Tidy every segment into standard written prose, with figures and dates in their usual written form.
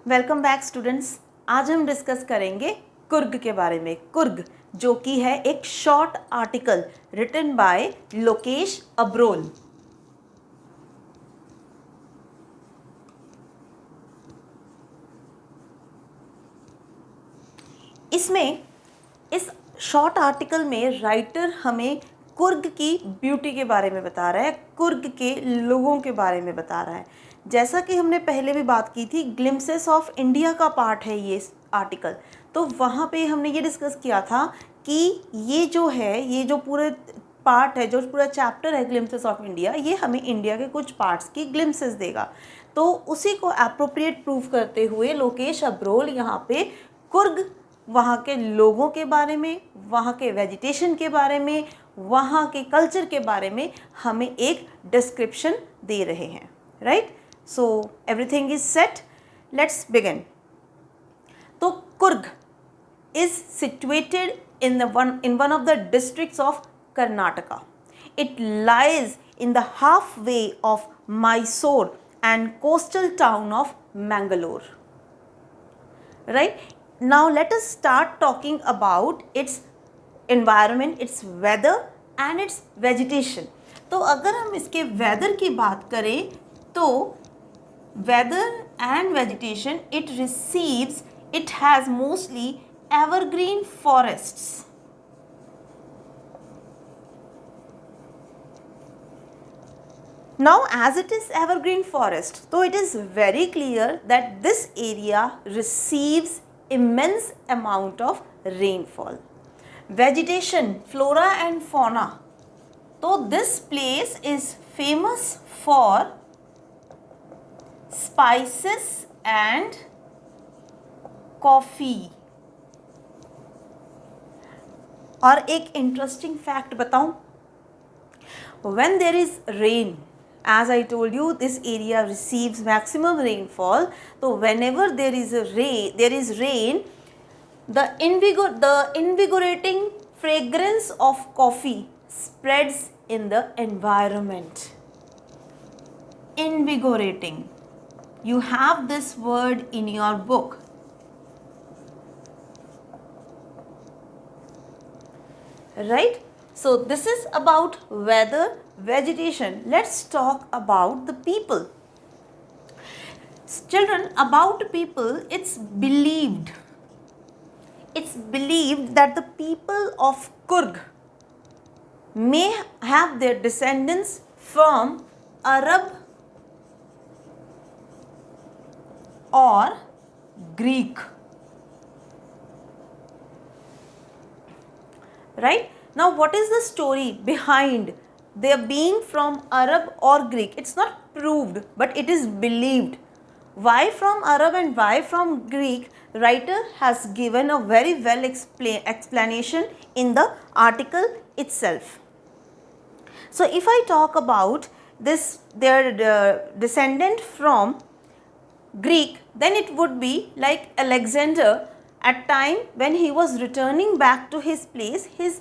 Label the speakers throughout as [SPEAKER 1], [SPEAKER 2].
[SPEAKER 1] Welcome back students. आज हम discuss करेंगे कुर्ग के बारे में। कुर्ग जो कि है एक short article written by Lokesh Abrol. इसमें इस शॉर्ट आर्टिकल में राइटर हमें कुर्ग की ब्यूटी के बारे में बता रहा है, कुर्ग के लोगों के बारे में बता रहा है। जैसा कि हमने पहले भी बात की थी, ग्लिम्पसेस ऑफ इंडिया का पार्ट है ये आर्टिकल। तो वहाँ पे हमने ये डिस्कस किया था कि ये जो है, ये जो पूरे पार्ट है, जो पूरा चैप्टर है ग्लिम्पसेस ऑफ इंडिया, ये हमें इंडिया के कुछ पार्ट्स की ग्लिम्पसेस देगा। तो उसी को एप्रोप्रिएट प्रूव करते हुए लोकेश अब्रोल यहाँ पे कुर्ग, वहाँ के लोगों के बारे में, वहाँ के वेजिटेशन के बारे में, वहाँ के कल्चर के बारे में हमें एक डिस्क्रिप्शन दे रहे हैं। Right, so everything is set, let's begin. तो Coorg is situated in one of the districts of Karnataka. It lies in the halfway of Mysore and coastal town of Mangalore. Right? Now let us start talking about its environment, its weather and its vegetation. तो अगर हम इसके weather की बात करें तो weather and vegetation, it has mostly evergreen forests. Now as it is evergreen forest, so it is very clear that this area receives immense amount of rainfall. Vegetation, flora and fauna. So this place is famous for spices and coffee. और एक interesting fact बताऊं, when there is rain, as I told you, this area receives maximum rainfall. So whenever there is rain, the invigorating fragrance of coffee spreads in the environment. Invigorating, you have this word in your book. Right? So this is about weather, vegetation. Let's talk about the people. Children, about people, it's believed that the people of Kurg may have their descendants from Arab or Greek. Right? Now what is the story behind their being from Arab or Greek? It's not proved, but it is believed. Why from Arab and why from Greek? Writer has given a very well explanation in the article itself. So if I talk about this, their descendant from Greek, then it would be like Alexander. At time when he was returning back to his place, his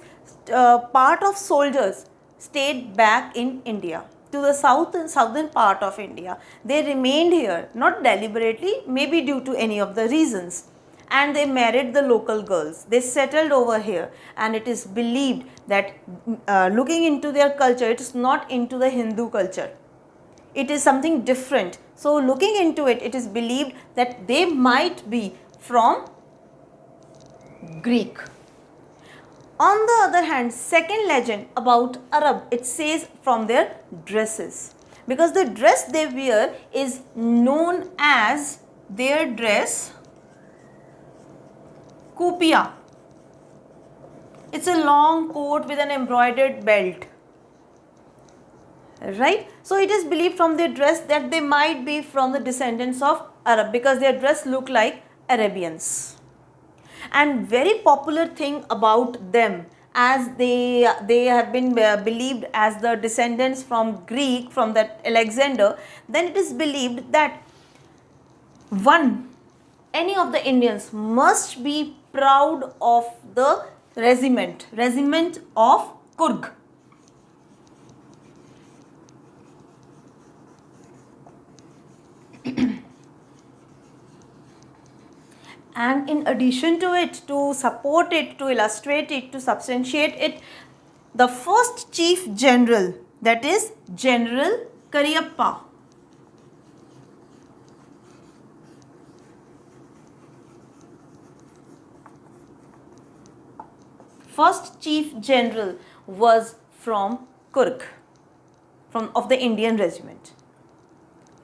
[SPEAKER 1] part of soldiers stayed back in India, to the southern part of India. They remained here, not deliberately, maybe due to any of the reasons, and they married the local girls. They settled over here, and it is believed that looking into their culture, it is not into the Hindu culture. It is something different. So looking into it, it is believed that they might be from Greek. On the other hand, second legend about Arab, it says from their dresses, because the dress they wear is known as their dress kupia. It's a long coat with an embroidered belt. Right? So it is believed from their dress that they might be from the descendants of Arab, because their dress look like Arabians. And very popular thing about them, as they have been believed as the descendants from Greek, from that Alexander, then it is believed that any of the Indians must be proud of the regiment of Kurg. And in addition to it, to support it, to illustrate it, to substantiate it, the first chief general, that is General Cariappa, first chief general was from Coorg, of the Indian regiment,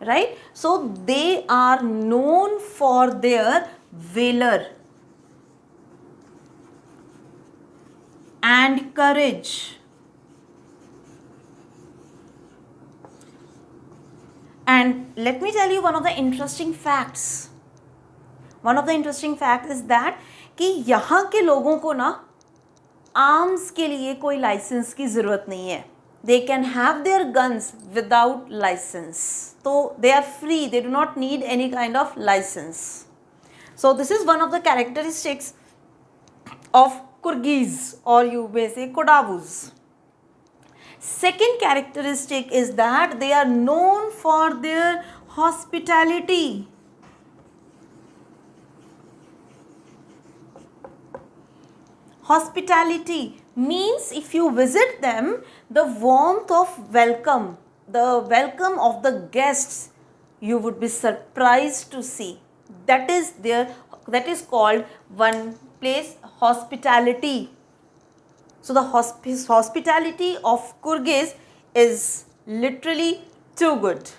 [SPEAKER 1] right? So they are known for their valor and courage. And let me tell you one of the interesting facts. One of the interesting facts is that कि यहाँ के लोगों को ना arms के लिए कोई licence की ज़रूरत नहीं है. They can have their guns without license. So they are free. They do not need any kind of license. So this is one of the characteristics of Kyrgyz, or you may say Kodavus. Second characteristic is that they are known for their hospitality. Hospitality means if you visit them, the warmth of welcome, the welcome of the guests, you would be surprised to see. That is called one place hospitality. So the hospitality of Kyrgyz is literally too good,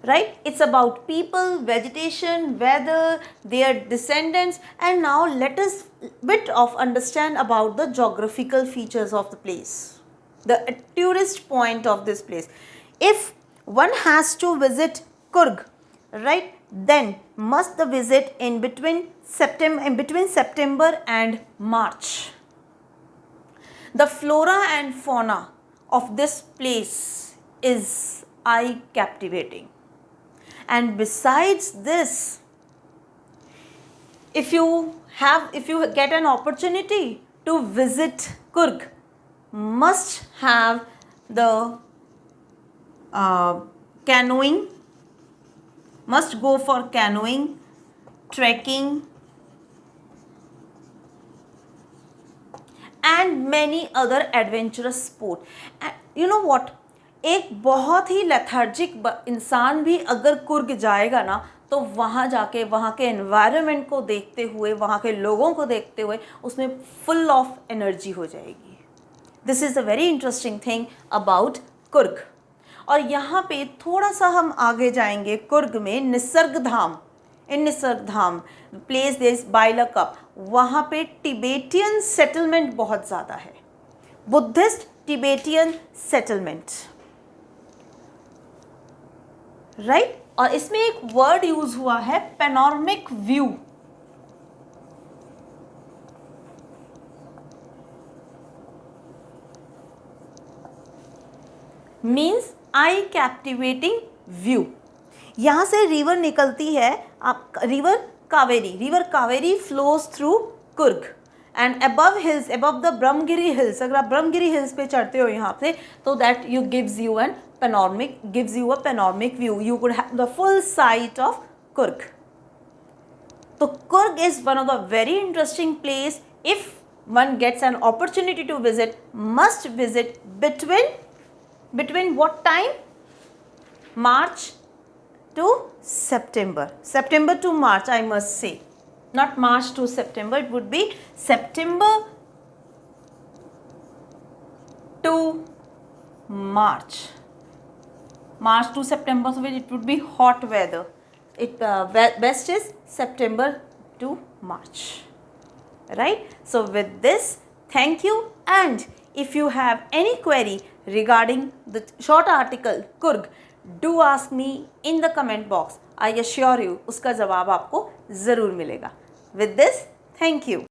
[SPEAKER 1] right? It's about people, vegetation, weather, their descendants. And now let us bit of understand about the geographical features of the place, the tourist point of this place. If one has to visit Coorg, right, then must the visit in between September and March. The flora and fauna of this place is eye captivating. And besides this, if you get an opportunity to visit Coorg, must have the canoeing, must go for canoeing, trekking, and many other adventurous sport. And you know what, एक बहुत ही lethargic इंसान भी अगर कुर्ग जाएगा ना, तो वहाँ जाके वहाँ के एनवायरनमेंट को देखते हुए, वहाँ के लोगों को देखते हुए उसमें फुल ऑफ एनर्जी हो जाएगी. This is a very interesting thing about Coorg. और यहाँ पे थोड़ा सा हम आगे जाएंगे कुर्ग में निसर्ग धाम. इन निसर्ग धाम प्लेस दिस बाइलाकप, वहाँ पे टिबेटियन सेटलमेंट बहुत ज़्यादा है, बुद्धिस्ट टिबेटियन सेटलमेंट, राइट. और इसमें एक वर्ड यूज हुआ है panoramic view. Means I captivating view. यहाँ से रिवर निकलती है, river Kaveri flows through Coorg. And above hills, above the Brahmagiri hills, अगर आप ब्रह्मगिरी हिल्स पे चढ़ते हो यहाँ से, तो that you gives you a panoramic view. You could have the full sight of Coorg. So Coorg is one of the very interesting place. If one gets an opportunity to visit, must visit between what time? March to September. September to March, I must say. Not March to September, it would be September to March. March to September, so it would be hot weather. Best is September to March, right? So with this, thank you. And if you have any query regarding the short article Coorg, do ask me in the comment box. I assure you, उसका जवाब आपको ज़रूर मिलेगा. With this, thank you.